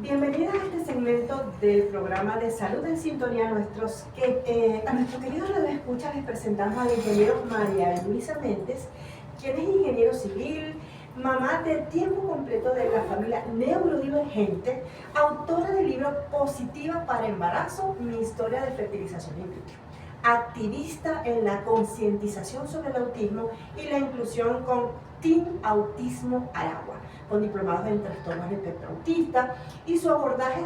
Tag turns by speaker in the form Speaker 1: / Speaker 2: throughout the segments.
Speaker 1: Bienvenidas a este segmento del programa de Salud en Sintonía. A nuestros queridos radioescuchas les presentamos al ingeniero María Luisa Méndez, quien es ingeniero civil, mamá de tiempo completo de la familia neurodivergente, autora del libro Positiva para Embarazo, mi historia de fertilización in vitro, activista en la concientización sobre el autismo y la inclusión con Team Autismo Aragua, con diplomados en trastornos del espectro autista y su abordaje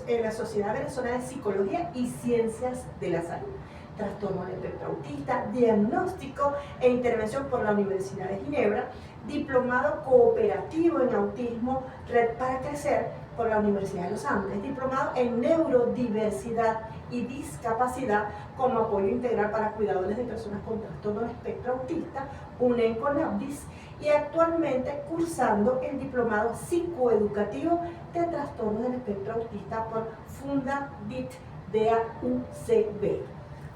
Speaker 1: en la Sociedad Venezolana de Psicología y Ciencias de la Salud, trastornos del espectro autista, diagnóstico e intervención por la Universidad de Ginebra, diplomado cooperativo en autismo, Red para Crecer por la Universidad de los Andes, diplomado en neurodiversidad y discapacidad como apoyo integral para cuidadores de personas con trastorno del espectro autista, UNEN con ABDIS, y actualmente cursando el diplomado psicoeducativo de trastorno del espectro autista por Fundabit de AUCB.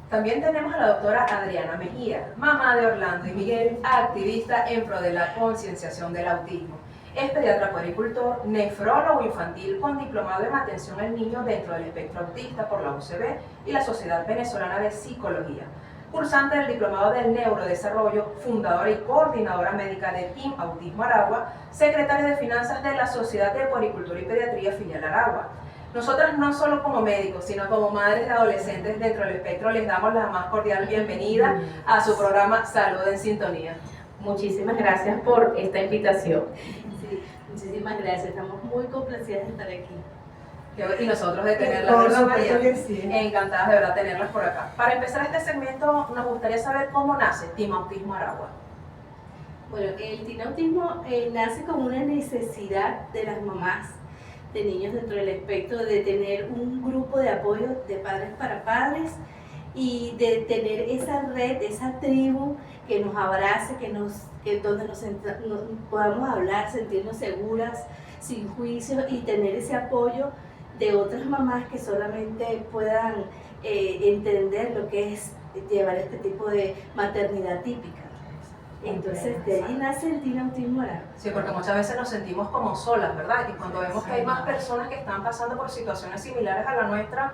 Speaker 2: También tenemos a la doctora Adriana Mejía, mamá de Orlando y Miguel, activista en pro de la concienciación del autismo. Es pediatra puericultor, nefrólogo infantil con diplomado en atención al niño dentro del espectro autista por la UCB y la Sociedad Venezolana de Psicología. Cursante del diplomado del neurodesarrollo, fundadora y coordinadora médica de Team Autismo Aragua, secretaria de finanzas de la Sociedad de Puericultura y Pediatría Filial Aragua. Nosotras no solo como médicos, sino como madres de adolescentes dentro del espectro les damos la más cordial bienvenida a su programa Salud en Sintonía.
Speaker 3: Muchísimas gracias por esta invitación.
Speaker 4: Sí, muchísimas gracias, estamos muy complacidas de estar aquí.
Speaker 2: Y nosotros de tenerlas, ¿verdad, María? Sí. Encantadas de verdad tenerlas por acá. Para empezar este segmento, nos gustaría saber cómo nace Team Autismo Aragua.
Speaker 4: Bueno, el Team Autismo nace como una necesidad de las mamás de niños dentro del espectro, de tener un grupo de apoyo de padres para padres y de tener esa red, esa tribu que nos abrace, donde nos podamos hablar, sentirnos seguras, sin juicio y tener ese apoyo de otras mamás que solamente puedan entender lo que es llevar este tipo de maternidad típica. Entonces, de ahí nace el Team Autismo Aragua.
Speaker 2: Sí, porque muchas veces nos sentimos como solas, ¿verdad? Y cuando vemos que hay más personas que están pasando por situaciones similares a la nuestra,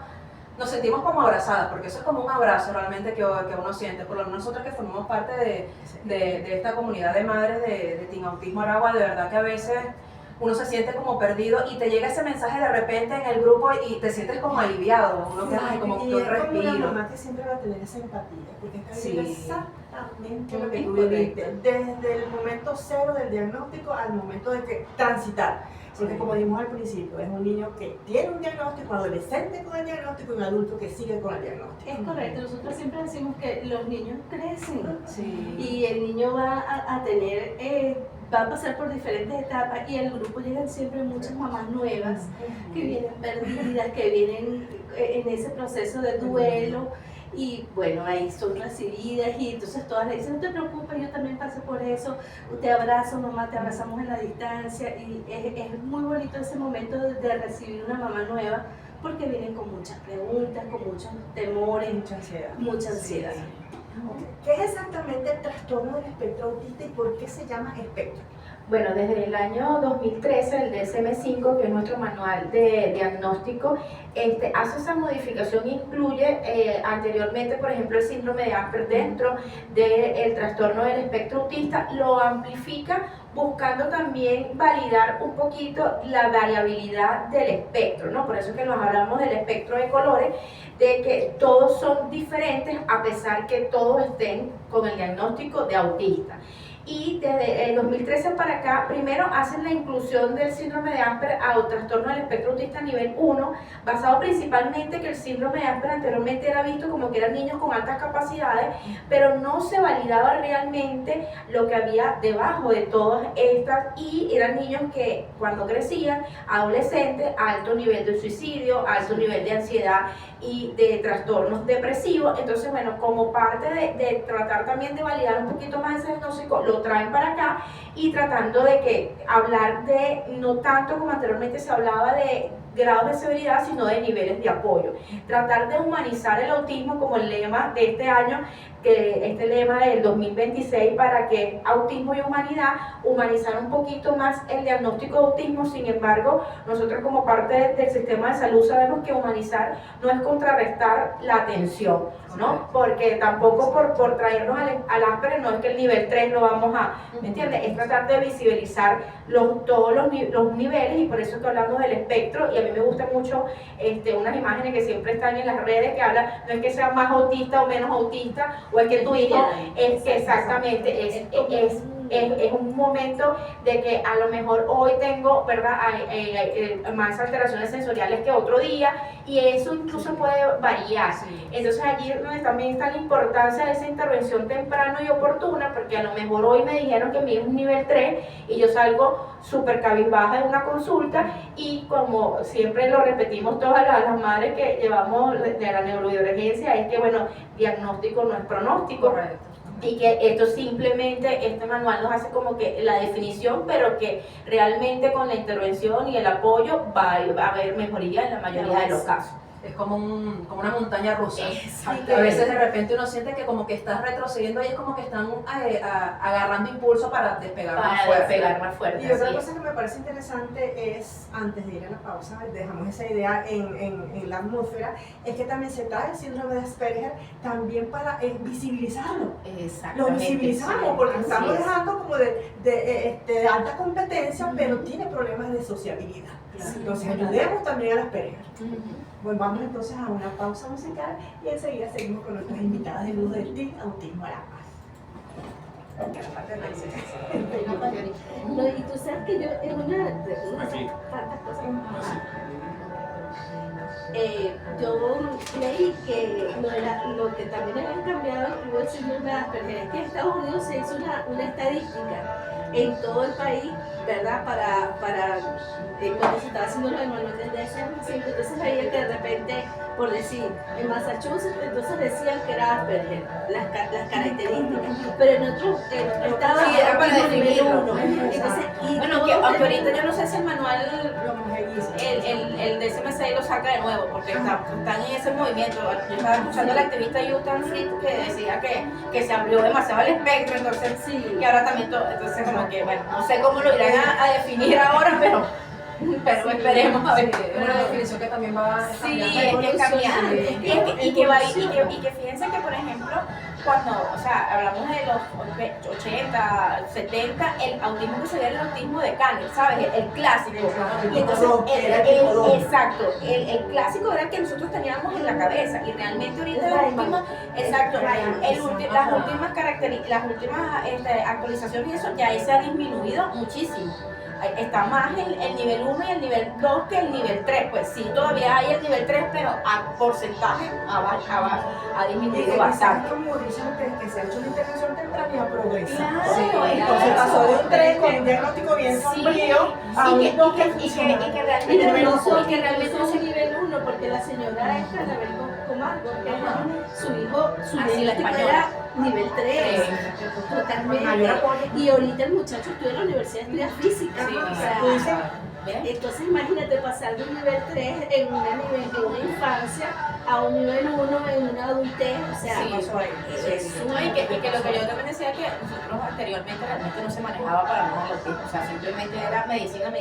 Speaker 2: nos sentimos como abrazadas, porque eso es como un abrazo realmente que uno siente. Por lo menos nosotros que formamos parte de esta comunidad de madres de Team Autismo Aragua, de verdad que a veces uno se siente como perdido y te llega ese mensaje de repente en el grupo y te sientes como aliviado, uno que ay, como que un respiro.
Speaker 1: Y es como una mamá que siempre va a tener esa empatía, porque está viendo exactamente lo que tú
Speaker 2: correcto.
Speaker 1: viviste, desde el momento cero del diagnóstico al momento de que transitar. Porque como dijimos al principio, es un niño que tiene un diagnóstico, un adolescente con el diagnóstico y un adulto que sigue con el diagnóstico.
Speaker 4: Es correcto, nosotros siempre decimos que los niños crecen
Speaker 2: Sí.
Speaker 4: y el niño va a pasar por diferentes etapas y al grupo llegan siempre muchas mamás nuevas que vienen perdidas, que vienen en ese proceso de duelo. Y bueno, ahí son recibidas y entonces todas le dicen, no te preocupes, yo también pasé por eso, te abrazo mamá, te abrazamos en la distancia y es muy bonito ese momento de recibir una mamá nueva porque vienen con muchas preguntas, con muchos temores, mucha ansiedad.
Speaker 1: Sí. ¿Qué es exactamente el trastorno del espectro autista y por qué se llama espectro?
Speaker 3: Bueno, desde el año 2013 el DSM-5, que es nuestro manual de diagnóstico, hace esa modificación, incluye anteriormente, por ejemplo, el síndrome de Asperger dentro del trastorno del espectro autista, lo amplifica buscando también validar un poquito la variabilidad del espectro, ¿no? Por eso es que nos hablamos del espectro de colores, de que todos son diferentes a pesar que todos estén con el diagnóstico de autista. Y desde el 2013 para acá, primero hacen la inclusión del síndrome de Asperger al trastorno del espectro autista nivel 1, basado principalmente que el síndrome de Asperger anteriormente era visto como que eran niños con altas capacidades, pero no se validaba realmente lo que había debajo de todas estas, y eran niños que cuando crecían, adolescentes, alto nivel de suicidio, alto nivel de ansiedad y de trastornos depresivos. Entonces, bueno, como parte de tratar también de validar un poquito más ese diagnóstico, lo traen para acá y tratando de que hablar de, no tanto como anteriormente se hablaba de grados de severidad, sino de niveles de apoyo. Tratar de humanizar el autismo como el lema de este año, que este lema del 2026 para que autismo y humanidad, humanizar un poquito más el diagnóstico de autismo. Sin embargo, nosotros como parte del sistema de salud sabemos que humanizar no es contrarrestar la atención, ¿no? Porque tampoco por traernos al Asperger no es que el nivel 3 lo vamos a, ¿me entiendes? Es tratar de visibilizar todos los niveles, y por eso estoy hablando del espectro. Y a mí me gustan mucho unas imágenes que siempre están en las redes que hablan, no es que sea más autista o menos autista, o es que tu hijo es que exactamente es un momento de que a lo mejor hoy tengo, ¿verdad?, más alteraciones sensoriales que otro día, y eso incluso puede variar. Entonces allí es donde también está la importancia de esa intervención temprana y oportuna, porque a lo mejor hoy me dijeron que mi hijo es un nivel 3 y yo salgo súper cabizbaja de una consulta, y como siempre lo repetimos todas las madres que llevamos de la neurodivergencia, es que bueno, diagnóstico no es pronóstico.
Speaker 2: Correcto.
Speaker 3: Y que esto simplemente, este manual nos hace como que la definición, pero que realmente con la intervención y el apoyo va a haber mejoría en la mayoría de los casos.
Speaker 2: Es como una montaña rusa.
Speaker 3: Exacto.
Speaker 2: A veces de repente uno siente que como que estás retrocediendo y es como que están agarrando impulso para despegar más fuerte.
Speaker 1: Y otra cosa que me parece interesante es, antes de ir a la pausa, dejamos esa idea en la atmósfera, es que también se trae el síndrome de Asperger también para visibilizarlo. Lo visibilizamos porque estamos dejando como de alta competencia, pero tiene problemas de sociabilidad. Entonces ayudemos también al Asperger. Bueno, vamos entonces a una pausa musical y enseguida seguimos con nuestras invitadas de Luz del TIC, Autismo a la Paz.
Speaker 4: No, y tú sabes que yo en una tantas cosas. Yo leí que lo que también habían cambiado luego el síndrome de Asperger es que en Estados Unidos se hizo una estadística en todo el país, ¿verdad? Para cuando se estaba haciendo lo del manual del DSM-5, entonces veía que de repente, por decir, en Massachusetts, entonces decían que era Asperger, las características, pero en otros estados
Speaker 2: era para definirlo.
Speaker 4: Entonces,
Speaker 3: Bueno, aunque ahorita yo no sé si el manual, el DSM-6 lo saca de nuevo, porque están en ese movimiento. Yo estaba escuchando al activista Yutan Fritz que decía que se amplió demasiado el espectro, entonces
Speaker 4: sí,
Speaker 3: y ahora también entonces como que, bueno, no sé cómo lo irán a definir ahora, pero esperemos a ver.
Speaker 2: Es una definición que también va
Speaker 3: Sí, es que es cambiante. Y que fíjense que, por ejemplo, cuando, o sea, hablamos de los 80, 70, el autismo que se ve era el autismo de Kanner, ¿sabes? El clásico. Y entonces, exacto, el clásico era el que nosotros teníamos en la cabeza, y realmente ahorita el autismo, exacto, las últimas actualizaciones y eso ya se ha disminuido muchísimo. Está más el nivel 1 y el nivel 2 que el nivel 3, pues sí, todavía hay el nivel 3, pero a porcentaje ha disminuido bastante.
Speaker 1: Como dicen ustedes, que se ha hecho una intervención temprana y ha progresado.
Speaker 3: Claro,
Speaker 1: Entonces pasó de un 3 con un diagnóstico bien sombrío a un 2 que
Speaker 4: que realmente no es nivel 1, porque la señora esta, Anabel Comargo, su diagnóstico era nivel 3, totalmente. Y ahorita el muchacho estudia en la universidad, estudia física. O sea, entonces imagínate pasar de un nivel 3 en una infancia a un nivel 1 en una adultez, o sea,
Speaker 3: No, y que lo que yo también decía es que nosotros anteriormente realmente no se manejaba para nada el autismo, o sea, simplemente era medicina.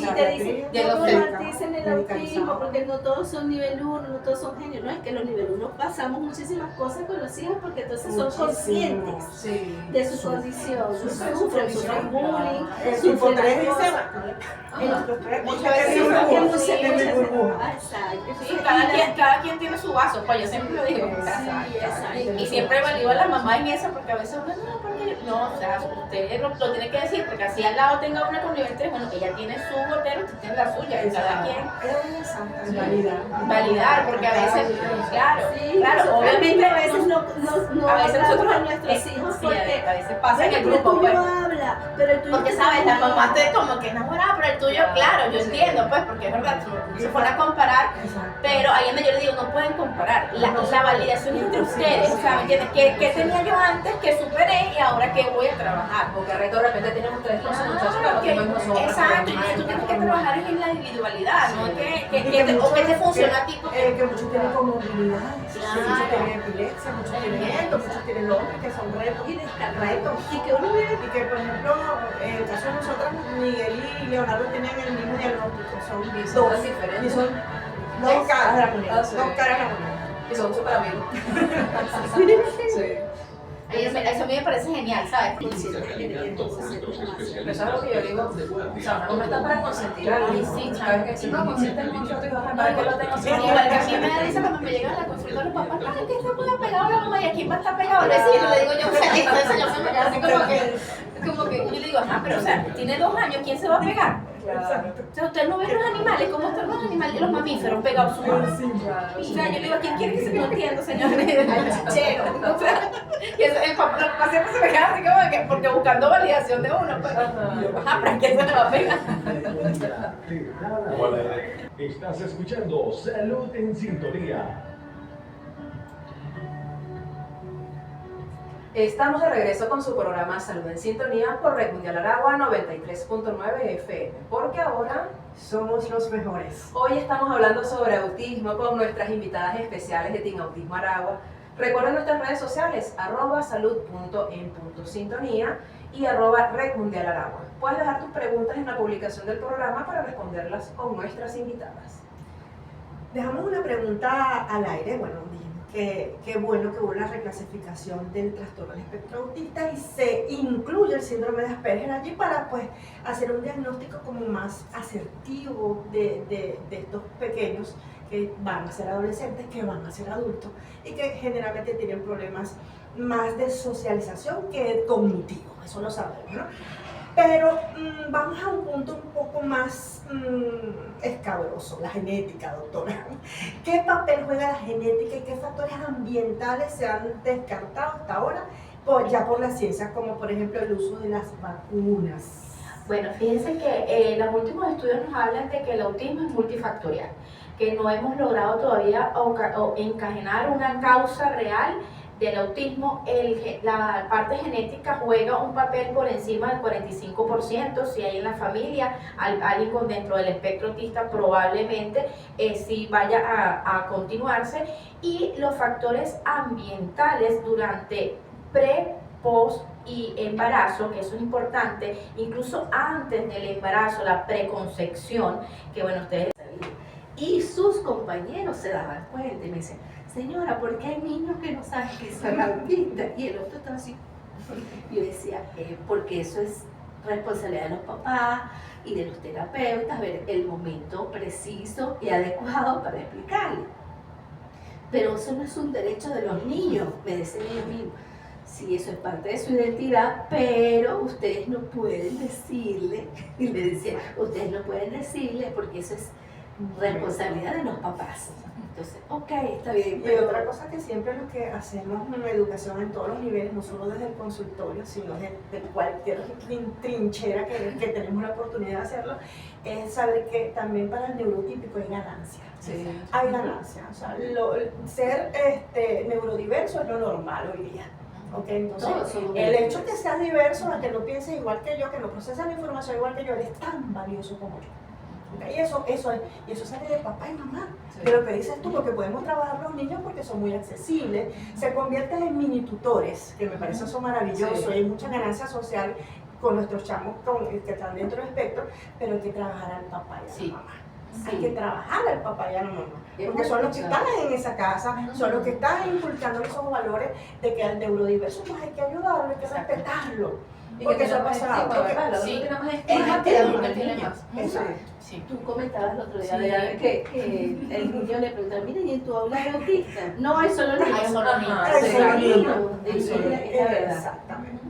Speaker 4: Y te dicen, no romanticen el autismo, porque no todos son nivel 1, no todos son genios, no, es que los nivel 1 pasamos muchísimas cosas con los hijos porque entonces son conscientes de su condición, sufren bullying,
Speaker 1: tipo 3 dice,
Speaker 3: cada quien tiene su vaso, pues yo siempre lo digo. Y siempre valido a la mamá en eso, porque a veces uno o sea, usted lo tiene que decir, porque así al lado tenga una con nivel 3, bueno, ella tiene su gotero, usted tiene la suya, y cada quien validar, porque a veces, claro, obviamente
Speaker 4: a veces no
Speaker 3: a veces nosotros
Speaker 4: a nuestros hijos, porque
Speaker 3: a veces pasa en el grupo,
Speaker 4: pues,
Speaker 3: pues.
Speaker 4: habla, pero el tuyo
Speaker 3: Porque sabes, la mamá te como que enamorada, pero el tuyo, claro, yo entiendo, pues, porque es verdad, se pone a comparar, pero ahí en donde yo le digo, no pueden comparar, la validación es entre ustedes, o sea, ¿me entiendes? ¿Qué tenía yo antes que superé y ahora ¿para qué voy a trabajar?
Speaker 2: Porque el resto de repente tenemos 3 cosas, muchachos, que no
Speaker 3: Que-
Speaker 2: tenemos nosotros.
Speaker 3: exacto, y tú tienes que trabajar en la individualidad, ¿no? O que te funciona a ti.
Speaker 1: Que muchos tienen comorbilidades,
Speaker 3: Claro.
Speaker 1: muchos tienen epilepsia, muchos tienen esto, muchos tienen lo otro, que son retos.
Speaker 4: Y descargar.
Speaker 1: Retos.
Speaker 4: Y que uno ve
Speaker 1: Y que, por ejemplo, en el caso de nosotras, Miguel y Leonardo tienen el mismo diagnóstico, son
Speaker 2: Y son
Speaker 1: dos
Speaker 2: tan diferentes.
Speaker 1: Y son dos caras de la moneda.
Speaker 2: Ah, sí.
Speaker 1: Dos caras de la moneda.
Speaker 2: Y son súper amigos. Sí.
Speaker 3: Eso a mí me parece genial, ¿sabes?
Speaker 2: Pero eso es lo que yo digo, o sea, una mamá está para consentir a alguien.
Speaker 3: Sí,
Speaker 2: ¿Sabes qué? Si no consiente mucho, te vas a para que lo tengo así.
Speaker 3: Igual que a mí me da risa cuando me llegan a la consulta los papás, ay, que está muy apegado a la mamá y aquí va a estar pegado al vecino. Le digo yo, o sea, el señor se me queda así como que yo le digo, ajá, pero o sea, tiene 2 años, ¿quién se va a pegar?
Speaker 2: Claro.
Speaker 3: O sea, usted no ve los animales, ¿cómo están los animales, los mamíferos pegados a su mamá?
Speaker 2: Claro.
Speaker 3: O sea, yo le digo, ¿quién quiere que se no entiendo, señor? Al chichero. O sea, y eso, el papá siempre se me queda así como que, porque buscando validación de uno, pues, ajá, pero ¿a quién se le va a pegar?
Speaker 5: Estás escuchando Salud en Sintonía.
Speaker 2: Estamos de regreso con su programa Salud en Sintonía por Red Mundial Aragua 93.9 FM, porque ahora
Speaker 1: Somos los mejores.
Speaker 2: hoy estamos hablando sobre autismo con nuestras invitadas especiales de Team Autismo Aragua. Recuerden nuestras redes sociales, @salud.en.sintonía y @Red Mundial Aragua. Puedes dejar tus preguntas en la publicación del programa para responderlas con nuestras invitadas.
Speaker 1: Dejamos una pregunta al aire. Bueno, dijimos que qué bueno que hubo la reclasificación del trastorno del espectro autista y se incluye el síndrome de Asperger allí para pues hacer un diagnóstico como más asertivo de estos pequeños que van a ser adolescentes, que van a ser adultos y que generalmente tienen problemas más de socialización que cognitivos, eso lo sabemos, ¿no? Pero vamos a un punto un poco más escabroso, la genética, doctora. ¿Qué papel juega la genética y qué factores ambientales se han descartado hasta ahora ya por la ciencia, como por ejemplo el uso de las vacunas?
Speaker 3: Bueno, fíjense que los últimos estudios nos hablan de que el autismo es multifactorial, que no hemos logrado todavía encajenar una causa real del autismo. La parte genética juega un papel por encima del 45%, si hay en la familia alguien dentro del espectro autista, probablemente sí vaya a continuarse, y los factores ambientales durante post y embarazo, que eso es importante, incluso antes del embarazo, la preconcepción, que bueno, ustedes
Speaker 4: sabían. Y sus compañeros se daban cuenta y me decían, señora, ¿por qué hay niños que no saben que son autistas? Y el otro estaba así. Yo decía, porque eso es responsabilidad de los papás y de los terapeutas, ver el momento preciso y adecuado para explicarle. Pero eso no es un derecho de los niños, me decían ellos mismos. Sí, eso es parte de su identidad, pero ustedes no pueden decirle, y le decía, ustedes no pueden decirle porque eso es responsabilidad de los papás. Entonces, ok, está bien.
Speaker 1: Y otra cosa que siempre lo que hacemos en educación en todos los niveles, no solo desde el consultorio, sino de cualquier trinchera que tenemos la oportunidad de hacerlo, es saber que también para el neurotípico hay ganancia.
Speaker 2: Sí.
Speaker 1: Hay ganancia. O sea, ser neurodiverso es lo normal hoy día. Okay, entonces,
Speaker 4: Todos somos
Speaker 1: el hecho
Speaker 4: diversos.
Speaker 1: que seas diverso, a que no pienses igual que yo, que no proceses la información igual que yo, eres tan valioso como yo. Okay, y eso sale de papá y mamá.
Speaker 2: Sí.
Speaker 1: De lo que dices tú, porque podemos trabajar los niños porque son muy accesibles, se convierten en mini tutores, que me parece eso maravilloso,
Speaker 2: Sí.
Speaker 1: y hay mucha ganancia social con nuestros chamos que están dentro del espectro, pero hay que trabajar al papá y a
Speaker 3: Sí.
Speaker 1: la mamá.
Speaker 4: Sí.
Speaker 1: Hay que trabajar al papá y a la mamá,
Speaker 4: Es
Speaker 1: porque son los que
Speaker 4: responsable.
Speaker 1: están en esa casa, son los que están inculcando esos valores de que al neurodiverso pues hay que ayudarlo, hay que
Speaker 3: Exacto.
Speaker 1: respetarlo.
Speaker 2: Y
Speaker 1: Porque
Speaker 2: que
Speaker 1: eso ha
Speaker 2: tiene más
Speaker 1: pasado.
Speaker 2: estigma, ¿verdad? El
Speaker 3: Sí.
Speaker 2: adulto tiene más
Speaker 1: Es
Speaker 2: estigma que el
Speaker 1: el
Speaker 2: adulto
Speaker 1: niño.
Speaker 2: tiene más.
Speaker 1: Exacto.
Speaker 3: Sí.
Speaker 4: Tú comentabas el otro día
Speaker 3: Sí.
Speaker 4: Adriana, que el niño le preguntaba, miren, ¿y en tu aula hay autista? No, hay solo niños.
Speaker 3: Hay solo niños.
Speaker 2: Ajá,
Speaker 1: Hay
Speaker 2: sí.
Speaker 1: solo niños.
Speaker 4: Es la verdad.
Speaker 1: Exactamente.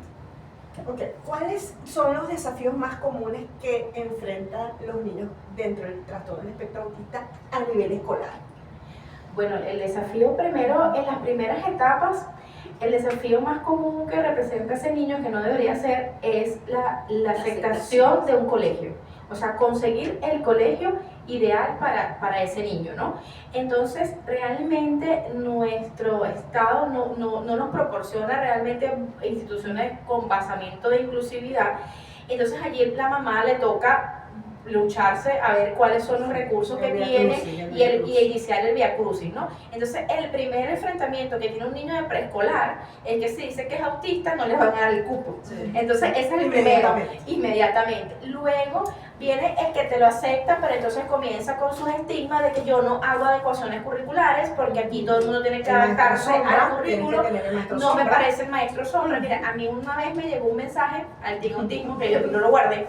Speaker 1: Okay. ¿Cuáles son los desafíos más comunes que enfrentan los niños dentro del trastorno del espectro autista a nivel escolar?
Speaker 3: Bueno, el desafío primero, en las primeras etapas, el desafío más común que representa ese niño, que no debería ser, es la aceptación de un colegio. O sea, conseguir el colegio ideal para ese niño, ¿no? Entonces, realmente nuestro Estado no nos proporciona realmente instituciones con basamento de inclusividad. Entonces, allí la mamá le toca lucharse a ver cuáles son los recursos que tiene y iniciar el Vía Crucis, ¿no? Entonces, el primer enfrentamiento que tiene un niño de preescolar es que si dice que es autista, no le van a dar el cupo.
Speaker 1: Sí.
Speaker 3: Entonces, ese es el primero, inmediatamente. Luego viene el que te lo acepta, pero entonces comienza con sus estigmas de que yo no hago adecuaciones curriculares porque aquí todo el mundo tiene que adaptarse al currículo. No me parece el maestro sombra. Mira, a mí una vez me llegó un mensaje al Team Autismo que yo no lo guardé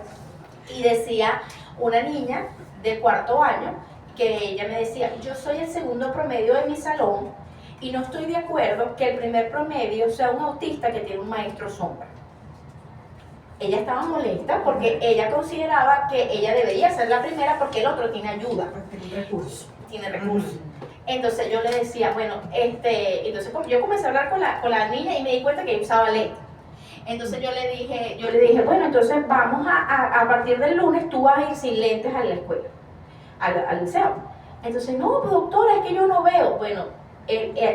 Speaker 3: y decía una niña de cuarto año que ella me decía, yo soy el segundo promedio de mi salón y no estoy de acuerdo que el primer promedio sea un autista que tiene un maestro sombra. Ella estaba molesta porque ella consideraba que ella debería ser la primera porque el otro tiene ayuda. Tiene recursos. Entonces yo le decía, bueno, entonces yo comencé a hablar con la niña y me di cuenta que ella usaba lentes. Entonces yo le dije, bueno, entonces vamos a partir del lunes tú vas a ir sin lentes a la escuela, al liceo. Entonces, no, pues, doctora, es que yo no veo. Bueno,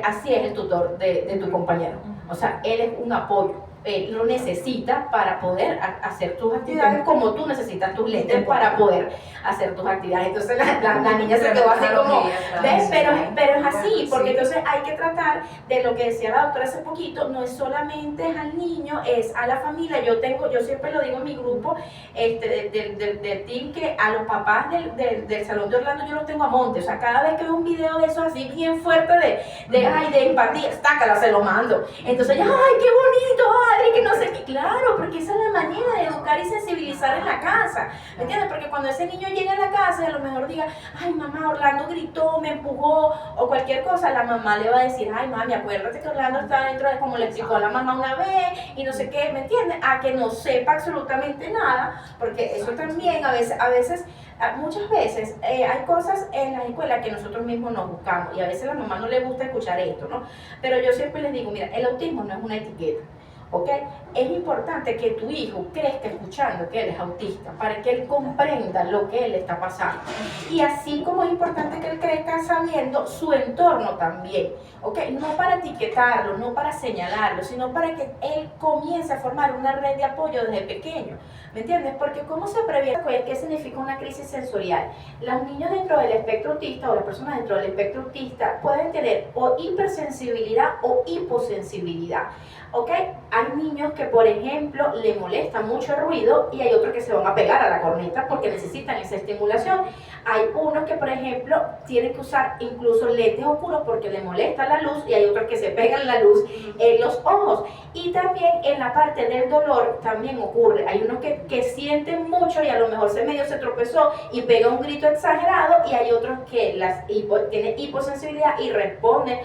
Speaker 3: así es el tutor de tu compañero. O sea, él es un apoyo. Él lo necesita para poder hacer tus actividades como tú necesitas tus lentes para poder hacer tus actividades. Entonces la niña se quedó así como, ¿ves? Pero es así, porque entonces hay que tratar de lo que decía la doctora hace poquito, no es solamente al niño, es a la familia. Yo siempre lo digo en mi grupo del team, que a los papás del Salón de Orlando yo los tengo a monte. O sea, cada vez que veo un video de eso así bien fuerte de empatía, tácala, se lo mando. Entonces ya, ¡ay, qué bonito! Que no sé qué, claro, porque esa es la manera de educar y sensibilizar en la casa, ¿me entiendes? Porque cuando ese niño llega a la casa y a lo mejor diga, ay mamá, Orlando gritó, me empujó o cualquier cosa, la mamá le va a decir, ay mami, acuérdate que Orlando está dentro de, como le explicó a la mamá una vez y no sé qué, ¿me entiendes? A que no sepa absolutamente nada, porque eso también muchas veces hay cosas en la escuela que nosotros mismos nos buscamos y a veces a la mamá no le gusta escuchar esto, ¿no? Pero yo siempre les digo, mira, el autismo no es una etiqueta. ¿Ok? Es importante que tu hijo crezca escuchando que él es autista para que él comprenda lo que él está pasando. Y así como es importante que él crezca sabiendo su entorno también. ¿Ok? No para etiquetarlo, no para señalarlo, sino para que él comience a formar una red de apoyo desde pequeño. ¿Me entiendes? Porque ¿cómo se previene? ¿Qué significa una crisis sensorial? Los niños dentro del espectro autista o las personas dentro del espectro autista pueden tener o hipersensibilidad o hiposensibilidad. ¿Ok? Hay niños que, por ejemplo, le molesta mucho el ruido y hay otros que se van a pegar a la corneta porque necesitan esa estimulación. Hay unos que, por ejemplo, tienen que usar incluso lentes oscuros porque le molesta la luz y hay otros que se pegan la luz en los ojos. Y también en la parte del dolor también ocurre. Hay unos que sienten mucho y a lo mejor se tropezó y pega un grito exagerado y hay otros que tienen hiposensibilidad y responden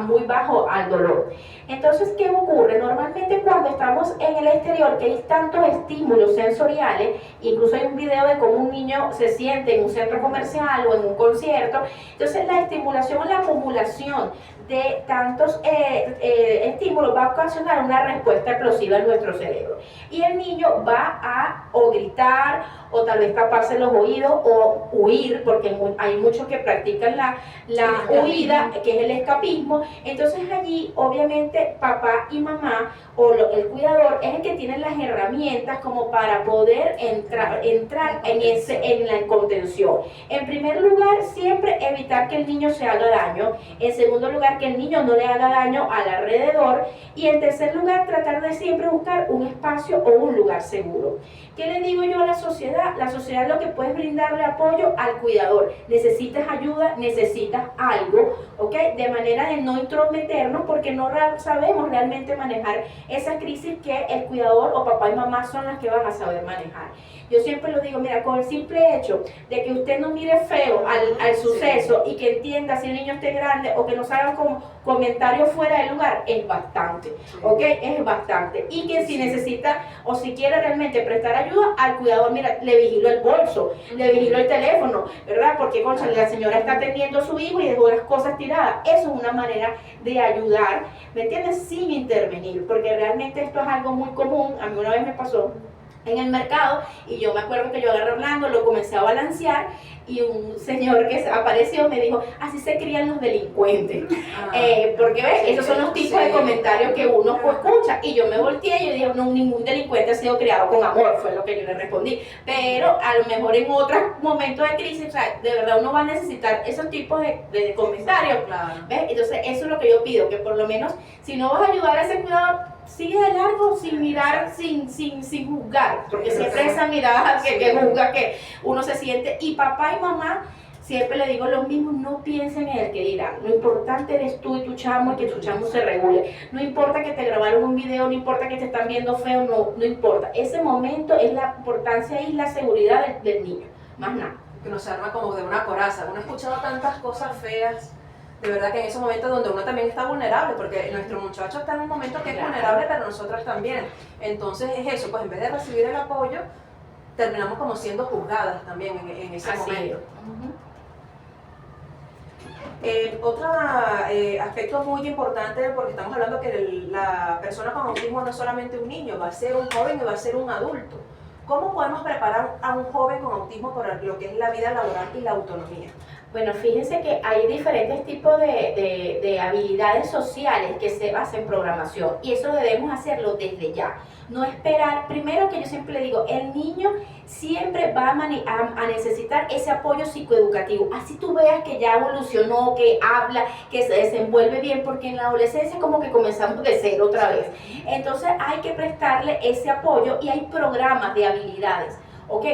Speaker 3: muy bajo al dolor. Entonces, ¿qué ocurre? Normalmente cuando estamos en el exterior, que hay tantos estímulos sensoriales, incluso hay un video de cómo un niño se siente en un centro comercial o en un concierto, entonces la estimulación o la acumulación de tantos estímulos va a ocasionar una respuesta explosiva en nuestro cerebro. Y el niño va a o gritar, o tal vez taparse los oídos, o huir, porque hay muchos que practican la huida, que es el escapismo. Entonces allí, obviamente, papá y mamá, o el cuidador, es el que tiene las herramientas como para poder entrar en la contención. En primer lugar, siempre evitar que el niño se haga daño. En segundo lugar, que el niño no le haga daño al alrededor. Y en tercer lugar, tratar de siempre buscar un espacio o un lugar seguro. ¿Qué le digo yo a la sociedad? La sociedad lo que puede es brindarle apoyo al cuidador. Necesitas ayuda, necesitas algo, ¿ok? De manera de no intrometernos porque no sabemos realmente manejar esa crisis que el cuidador o papá y mamá son las que van a saber manejar. Yo siempre lo digo, mira, con el simple hecho de que usted no mire feo al suceso y que entienda si el niño esté grande o que nos hagan como comentarios fuera de lugar, es bastante, ¿ok? Es bastante. Y que si necesita o si quiere realmente prestar ayuda al cuidador, mira, le vigilo el bolso, le vigilo el teléfono, ¿verdad? Porque, concha, la señora está atendiendo a su hijo y dejó las cosas tiradas. Eso es una manera de ayudar, ¿me entiendes? Sin intervenir, porque realmente esto es algo muy común. A mí una vez me pasó en el mercado, y yo me acuerdo que yo agarré a Orlando, lo comencé a balancear, y un señor que apareció me dijo, así se crían los delincuentes. Porque ves, esos son los tipos de comentarios que uno escucha, y yo me volteé y yo dije, no, ningún delincuente ha sido criado con amor, fue lo que yo le respondí, pero a lo mejor en otros momentos de crisis, o sea, de verdad uno va a necesitar esos tipos de comentarios,
Speaker 2: Claro.
Speaker 3: ¿ves? Entonces eso es lo que yo pido, que por lo menos, si no vas a ayudar a ese cuidado, sigue de largo, sin mirar, sin juzgar, porque siempre esa mirada que juzga, que uno se siente, y papá y mamá, siempre le digo lo mismo, no piensen en el que dirán, lo importante eres tú y tu chamo, y que tu chamo se regule, no importa que te grabaron un video, no importa que te están viendo feo, no importa, ese momento es la importancia y la seguridad del niño, más nada.
Speaker 2: Que nos arma como de una coraza. Uno ha escuchado tantas cosas feas, de verdad que en esos momentos donde uno también está vulnerable, porque nuestro muchacho está en un momento que es vulnerable, pero nosotras también. Entonces es eso, pues en vez de recibir el apoyo, terminamos como siendo juzgadas también en ese
Speaker 3: Así
Speaker 2: momento.
Speaker 3: es.
Speaker 2: Otro aspecto muy importante, porque estamos hablando que la persona con autismo no es solamente un niño, va a ser un joven y va a ser un adulto. ¿Cómo podemos preparar a un joven con autismo para lo que es la vida laboral y la autonomía?
Speaker 3: Bueno, fíjense que hay diferentes tipos de habilidades sociales que se hacen en programación, y eso debemos hacerlo desde ya. No esperar, primero que yo siempre le digo, el niño siempre va a necesitar ese apoyo psicoeducativo. Así tú veas que ya evolucionó, que habla, que se desenvuelve bien, porque en la adolescencia como que comenzamos de cero otra vez. Entonces hay que prestarle ese apoyo, y hay programas de habilidades.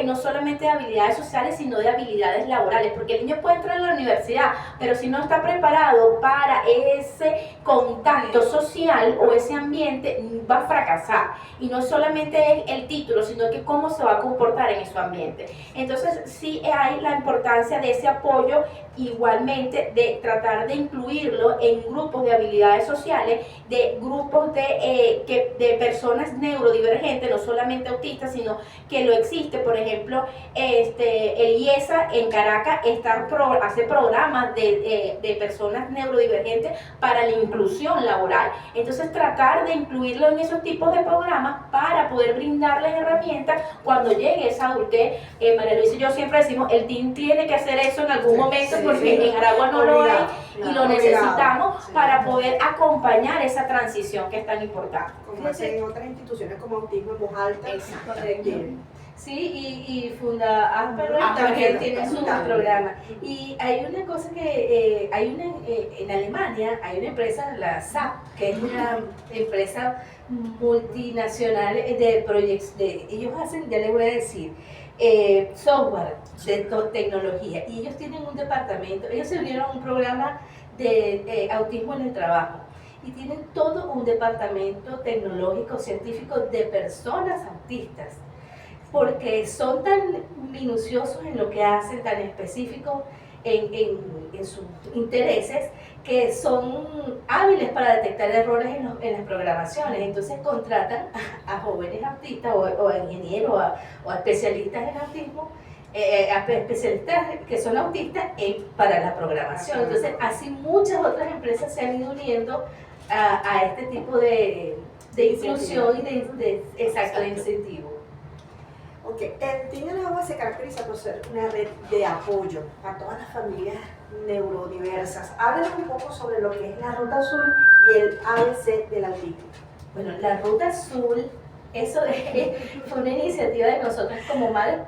Speaker 3: No solamente de habilidades sociales, sino de habilidades laborales, porque el niño puede entrar a la universidad, pero si no está preparado para ese contacto social o ese ambiente, va a fracasar. Y no solamente el título, sino que cómo se va a comportar en ese ambiente. Entonces sí hay la importancia de ese apoyo, igualmente de tratar de incluirlo en grupos de habilidades sociales, de grupos de personas neurodivergentes, no solamente autistas, sino que lo existe. Por ejemplo, el IESA en Caracas hace programas de personas neurodivergentes para la inclusión laboral. Entonces tratar de incluirlo en esos tipos de programas para poder brindarles herramientas cuando llegue esa adultez. María Luisa y yo siempre decimos, el team tiene que hacer eso en algún momento, porque en Aragua no lo hay y lo necesitamos para poder acompañar esa transición que es tan importante.
Speaker 1: Como hacen en otras instituciones como Autismo en Voz Alta.
Speaker 4: Sí, y Funda Asperger también tiene su programa. Y hay una cosa que, en Alemania hay una empresa, la SAP, que es una empresa multinacional de proyectos, ellos hacen, ya les voy a decir, software de tecnología, y ellos tienen un departamento, ellos se unieron a un programa de autismo en el trabajo, y tienen todo un departamento tecnológico, científico de personas autistas, porque son tan minuciosos en lo que hacen, tan específicos en sus intereses, que son hábiles para detectar errores en las programaciones. Entonces contratan a jóvenes autistas o a ingenieros o a especialistas en autismo, a especialistas que son autistas para la programación. Entonces así muchas otras empresas se han ido uniendo a este tipo de inclusión y de incentivo.
Speaker 1: Ok, el Team en Agua se caracteriza por ser una red de apoyo a todas las familias neurodiversas. Háblenos un poco sobre lo que es la Ruta Azul y el ABC del autismo.
Speaker 4: Bueno, la Ruta Azul, fue una iniciativa de nosotros como madres,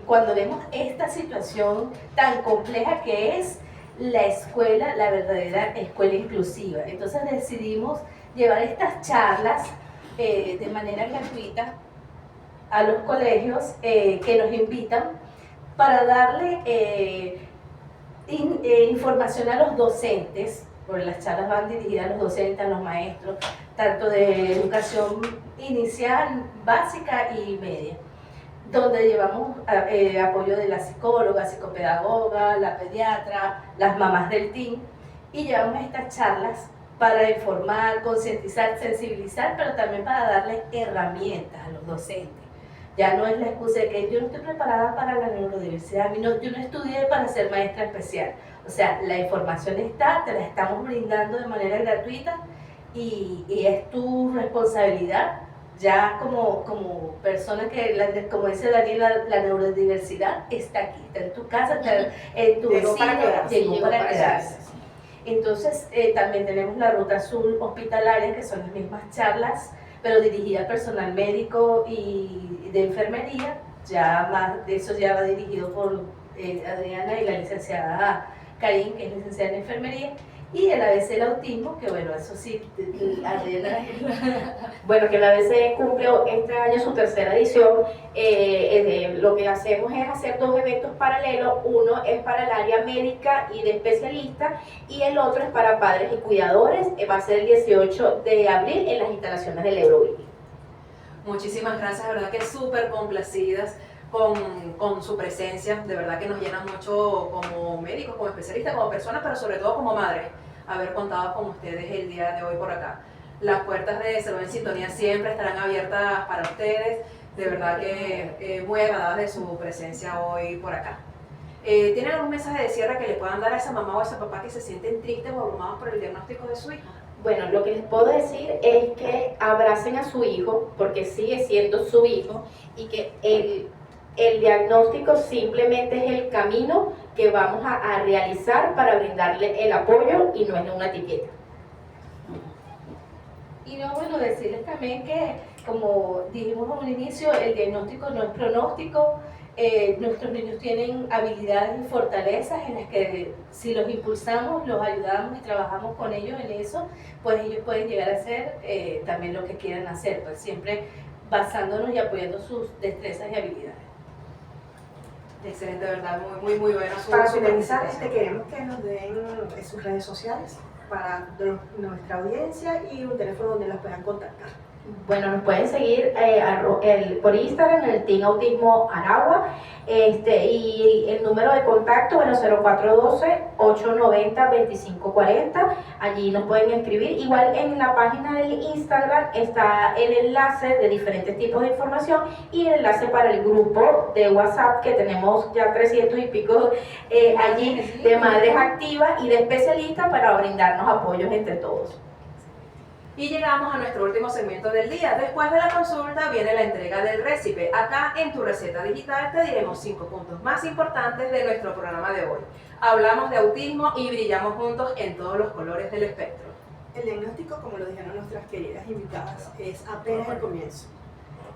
Speaker 4: cuando vemos esta situación tan compleja que es la escuela, la verdadera escuela inclusiva. Entonces decidimos llevar estas charlas de manera gratuita a los colegios que nos invitan, para darle información a los docentes, porque las charlas van dirigidas a los docentes, a los maestros, tanto de educación inicial, básica y media, donde llevamos apoyo de la psicóloga, psicopedagoga, la pediatra, las mamás del team, y llevamos estas charlas para informar, concientizar, sensibilizar, pero también para darles herramientas a los docentes. Ya no es la excusa de que yo no estoy preparada para la neurodiversidad, yo no estudié para ser maestra especial. O sea, la información está, te la estamos brindando de manera gratuita, y es tu responsabilidad Ya como persona que, como dice Daniela, la neurodiversidad está aquí, está en tu casa, está en tu
Speaker 1: Llegó
Speaker 4: vecino,
Speaker 1: para quedarse.
Speaker 4: llegó para quedarse. Entonces, también tenemos la ruta azul hospitalaria, que son las mismas charlas, pero dirigidas al personal médico y de enfermería. Ya más de eso ya va dirigido por Adriana y la licenciada Karin, que es licenciada en enfermería. Y el ABC del autismo, que bueno, eso sí, Adriana.
Speaker 3: Bueno, que la ABC cumple este año su tercera edición. Lo que hacemos es hacer dos eventos paralelos. Uno es para el área médica y de especialistas y el otro es para padres y cuidadores. Va a ser el 18 de abril en las instalaciones del Euroville.
Speaker 2: Muchísimas gracias, de verdad que súper complacidas con su presencia, de verdad que nos llena mucho como médicos, como especialistas, como personas, pero sobre todo como madres, haber contado con ustedes el día de hoy por acá. Las puertas de Salud en Sintonía siempre estarán abiertas para ustedes, de verdad que muy agradadas de su presencia hoy por acá. ¿Tienen algún mensaje de cierre que le puedan dar a esa mamá o a ese papá que se sienten tristes o abrumados por el diagnóstico de su hija?
Speaker 3: Bueno, lo que les puedo decir es que abracen a su hijo, porque sigue siendo su hijo, y que el diagnóstico simplemente es el camino que vamos a realizar para brindarle el apoyo y no es una etiqueta.
Speaker 4: Y no, bueno, decirles también que, como dijimos a un inicio, el diagnóstico no es pronóstico. Nuestros niños tienen habilidades y fortalezas en las que si los impulsamos, los ayudamos y trabajamos con ellos en eso, pues ellos pueden llegar a hacer también lo que quieran hacer, pues siempre basándonos y apoyando sus destrezas y habilidades.
Speaker 2: Excelente, verdad, muy buena su
Speaker 1: Para
Speaker 2: su
Speaker 1: finalizar,
Speaker 2: participación.
Speaker 1: queremos que nos den sus redes sociales para nuestra audiencia y un teléfono donde las puedan contactar.
Speaker 3: Bueno, nos pueden seguir por Instagram, el Team Autismo Aragua, y el número de contacto, bueno, 0412-890-2540, allí nos pueden escribir. Igual en la página del Instagram está el enlace de diferentes tipos de información y el enlace para el grupo de WhatsApp, que tenemos ya 300 y pico allí, de madres activas y de especialistas para brindarnos apoyos entre todos.
Speaker 2: Y llegamos a nuestro último segmento del día. Después de la consulta viene la entrega del récipe. Acá en tu receta digital te diremos 5 puntos más importantes de nuestro programa de hoy. Hablamos de autismo y brillamos juntos en todos los colores del espectro.
Speaker 1: El diagnóstico, como lo dijeron nuestras queridas invitadas, es apenas el comienzo.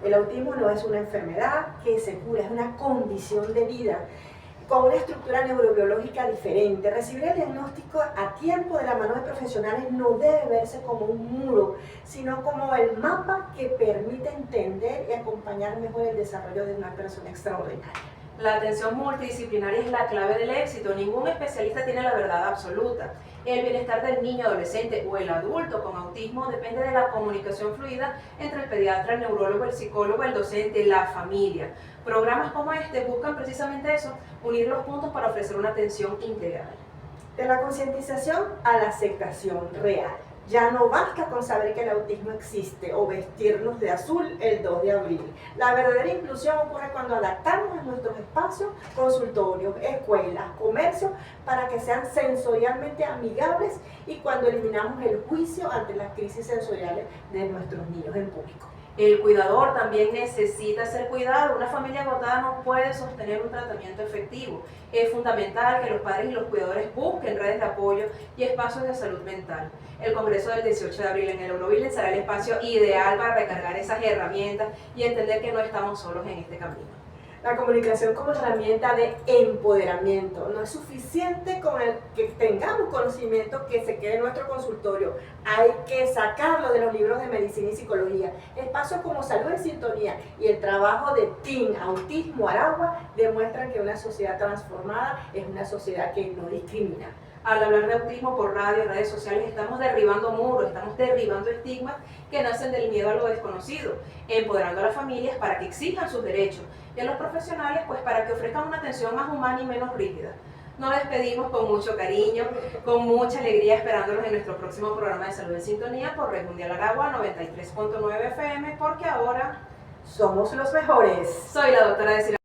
Speaker 1: El autismo no es una enfermedad que se cura, es una condición de vida con una estructura neurobiológica diferente. Recibir el diagnóstico a tiempo de la mano de profesionales no debe verse como un muro, sino como el mapa que permite entender y acompañar mejor el desarrollo de una persona extraordinaria.
Speaker 2: La atención multidisciplinaria es la clave del éxito. Ningún especialista tiene la verdad absoluta. El bienestar del niño, adolescente o el adulto con autismo depende de la comunicación fluida entre el pediatra, el neurólogo, el psicólogo, el docente, la familia. Programas como este buscan precisamente eso, unir los puntos para ofrecer una atención integral.
Speaker 1: De la concientización a la aceptación real. Ya no basta con saber que el autismo existe o vestirnos de azul el 2 de abril. La verdadera inclusión ocurre cuando adaptamos a nuestros espacios, consultorios, escuelas, comercios, para que sean sensorialmente amigables y cuando eliminamos el juicio ante las crisis sensoriales de nuestros niños en público.
Speaker 2: El cuidador también necesita ser cuidado. Una familia agotada no puede sostener un tratamiento efectivo. Es fundamental que los padres y los cuidadores busquen redes de apoyo y espacios de salud mental. El Congreso del 18 de abril en el Euroville será el espacio ideal para recargar esas herramientas y entender que no estamos solos en este camino.
Speaker 1: La comunicación como herramienta de empoderamiento. No es suficiente con el que tengamos conocimiento que se quede en nuestro consultorio. Hay que sacarlo de los libros de medicina y psicología. Espacios como Salud en Sintonía y el trabajo de Team Autismo Aragua demuestran que una sociedad transformada es una sociedad que no discrimina.
Speaker 2: Al hablar de autismo por radio y redes sociales estamos derribando muros, estamos derribando estigmas que nacen del miedo a lo desconocido, empoderando a las familias para que exijan sus derechos y a los profesionales pues para que ofrezcan una atención más humana y menos rígida. Nos despedimos con mucho cariño, con mucha alegría, esperándolos en nuestro próximo programa de Salud en Sintonía por Red Mundial Aragua 93.9 FM, porque ahora
Speaker 1: Somos los mejores.
Speaker 2: soy la doctora Desiree